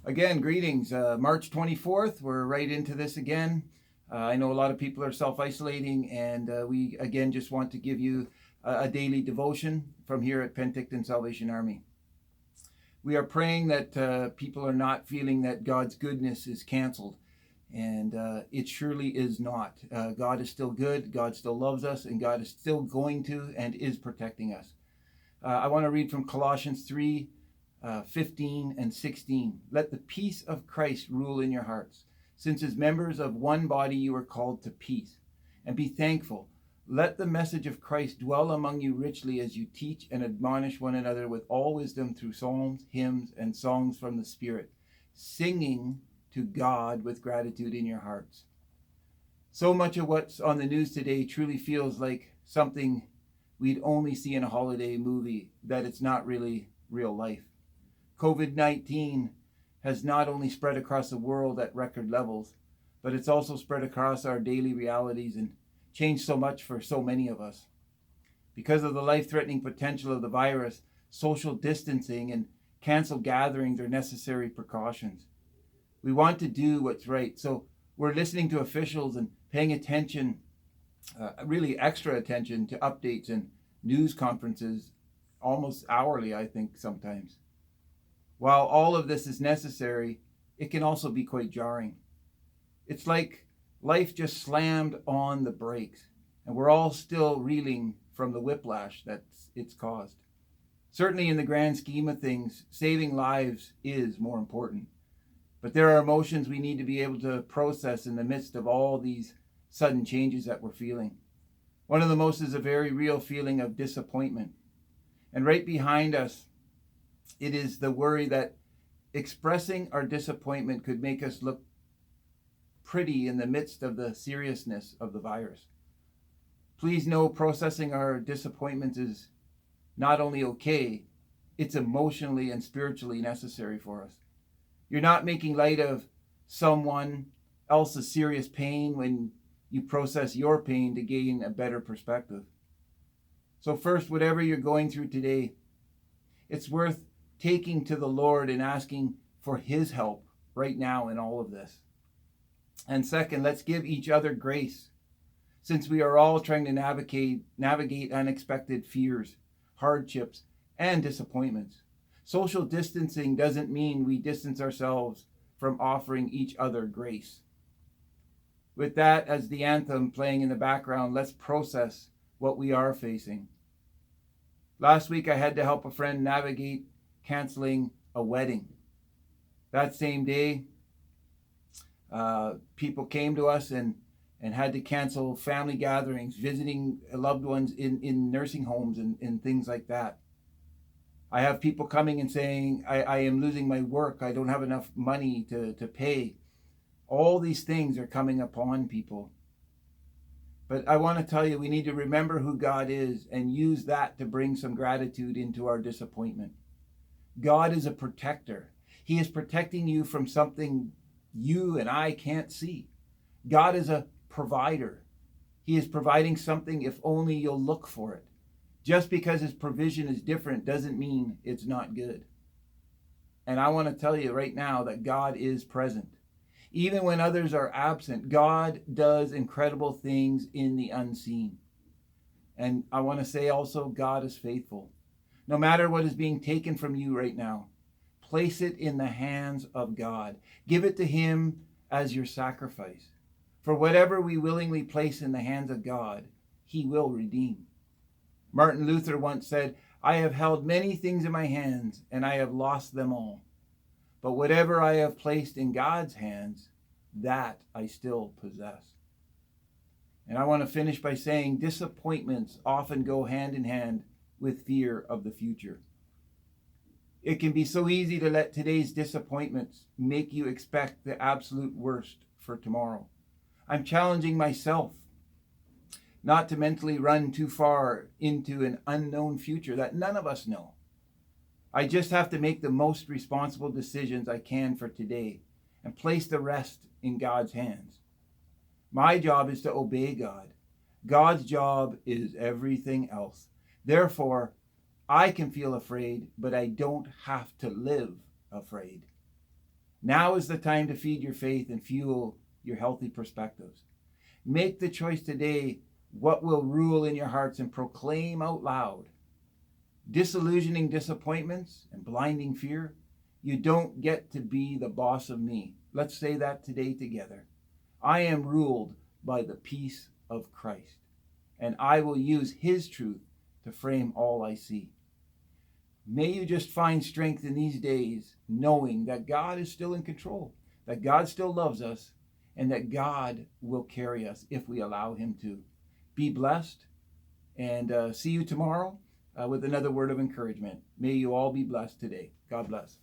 Again, greetings. March 24th, we're right into this again. I know a lot of people are self-isolating, and we again just want to give you a daily devotion from here at Penticton Salvation Army. We are praying that people are not feeling that God's goodness is canceled, and it surely is not. God is still good, God still loves us, and God is still going to and is protecting us. I want to read from Colossians 3, 15 and 16. Let the peace of Christ rule in your hearts, since as members of one body you are called to peace. And be thankful. Let the message of Christ dwell among you richly as you teach and admonish one another with all wisdom through psalms, hymns, and songs from the Spirit, singing to God with gratitude in your hearts. So much of what's on the news today truly feels like something we'd only see in a holiday movie, that it's not really real life. COVID-19 has not only spread across the world at record levels, but it's also spread across our daily realities and changed so much for so many of us. Because of the life-threatening potential of the virus, social distancing and canceled gatherings are necessary precautions. We want to do what's right, so we're listening to officials and paying attention, really extra attention to updates and news conferences almost hourly, I think, sometimes. While all of this is necessary, it can also be quite jarring. It's like life just slammed on the brakes, and we're all still reeling from the whiplash that it's caused. Certainly in the grand scheme of things, saving lives is more important. But there are emotions we need to be able to process in the midst of all these sudden changes that we're feeling. One of the most is a very real feeling of disappointment. And right behind us, it is the worry that expressing our disappointment could make us look pretty in the midst of the seriousness of the virus. Please know processing our disappointments is not only okay, it's emotionally and spiritually necessary for us. You're not making light of someone else's serious pain when you process your pain to gain a better perspective. So first, whatever you're going through today, it's worth taking to the Lord and asking for His help right now in all of this. And second, let's give each other grace, since we are all trying to navigate unexpected fears, hardships, and disappointments. Social distancing doesn't mean we distance ourselves from offering each other grace. With that as the anthem playing in the background, let's process what we are facing. Last week, I had to help a friend navigate canceling a wedding. That same day, people came to us and had to cancel family gatherings, visiting loved ones in nursing homes and things like that. I have people coming and saying, I am losing my work. I don't have enough money to pay. All these things are coming upon people. But I want to tell you, we need to remember who God is and use that to bring some gratitude into our disappointment. God is a protector. He is protecting you from something you and I can't see. God is a provider. He is providing something if only you'll look for it. Just because His provision is different doesn't mean it's not good. And I want to tell you right now that God is present. Even when others are absent, God does incredible things in the unseen. And I want to say also, God is faithful. No matter what is being taken from you right now, place it in the hands of God. Give it to Him as your sacrifice. For whatever we willingly place in the hands of God, He will redeem. Martin Luther once said, I have held many things in my hands, and I have lost them all. But whatever I have placed in God's hands, that I still possess. And I want to finish by saying disappointments often go hand in hand with fear of the future. It can be so easy to let today's disappointments make you expect the absolute worst for tomorrow. I'm challenging myself not to mentally run too far into an unknown future that none of us know. I just have to make the most responsible decisions I can for today and place the rest in God's hands. My job is to obey God. God's job is everything else. Therefore, I can feel afraid, but I don't have to live afraid. Now is the time to feed your faith and fuel your healthy perspectives. Make the choice today what will rule in your hearts and proclaim out loud. Disillusioning disappointments and blinding fear. You don't get to be the boss of me. Let's say that today together. I am ruled by the peace of Christ, and I will use his truth to frame all I see. May you just find strength in these days, knowing that God is still in control, that God still loves us, and that God will carry us if we allow him to. Be blessed, and see you tomorrow with another word of encouragement. May you all be blessed today. God bless.